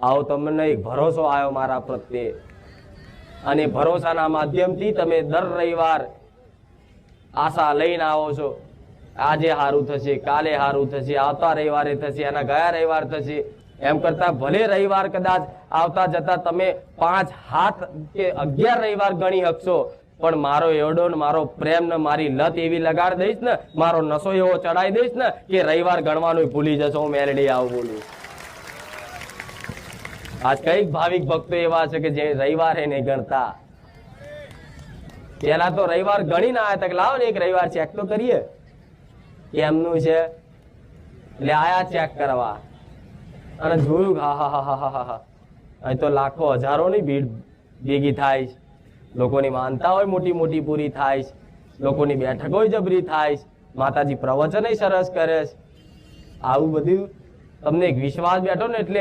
આવો તમને એક ભરોસો આવ્યો મારા પ્રત્યે, અને ભરોસાના માધ્યમથી તમે દર રવિવાર આશા લઈને આવો છો. આજે સારું થશે, કાલે સારું થશે, આવતા રવિવારે થશે, એના ગયા રવિવાર થશે. એમ કરતા ભલે રવિવાર કદાચ આવતા જતા તમે 5, 7 કે 11 રવિવાર ગણી શકશો, પણ મારો એવડો ને મારો પ્રેમ ને મારી લત એવી લગાડ દઈશ ને, મારો નશો એવો ચડાઈ દઈશ ને કે રવિવાર ગણવાનું ભૂલી જશો. હું મેલડી આવું બોલું. આજ કઈક ભાવિક ભક્તો એવા છે કે જે રવિવારે નહીં ગણતા. પેલા તો રવિવાર ગણી ના આવ્યા તક લાવો ને એક રવિવાર ચેક તો કરીએ કેમનું છે. એટલે આયા ચેક કરવા અને જોયું હા હા હા હા હા અહીં તો લાખો હજારોની ભીડ ભેગી થાય છે. લોકોની માનતા હોય મોટી મોટી પૂરી થાય છે, લોકોની બેઠકો જબરી થાય છે, માતાજી પ્રવચન સરસ કરે છે. આવું બધું તમને એક વિશ્વાસ બેઠો ને એટલે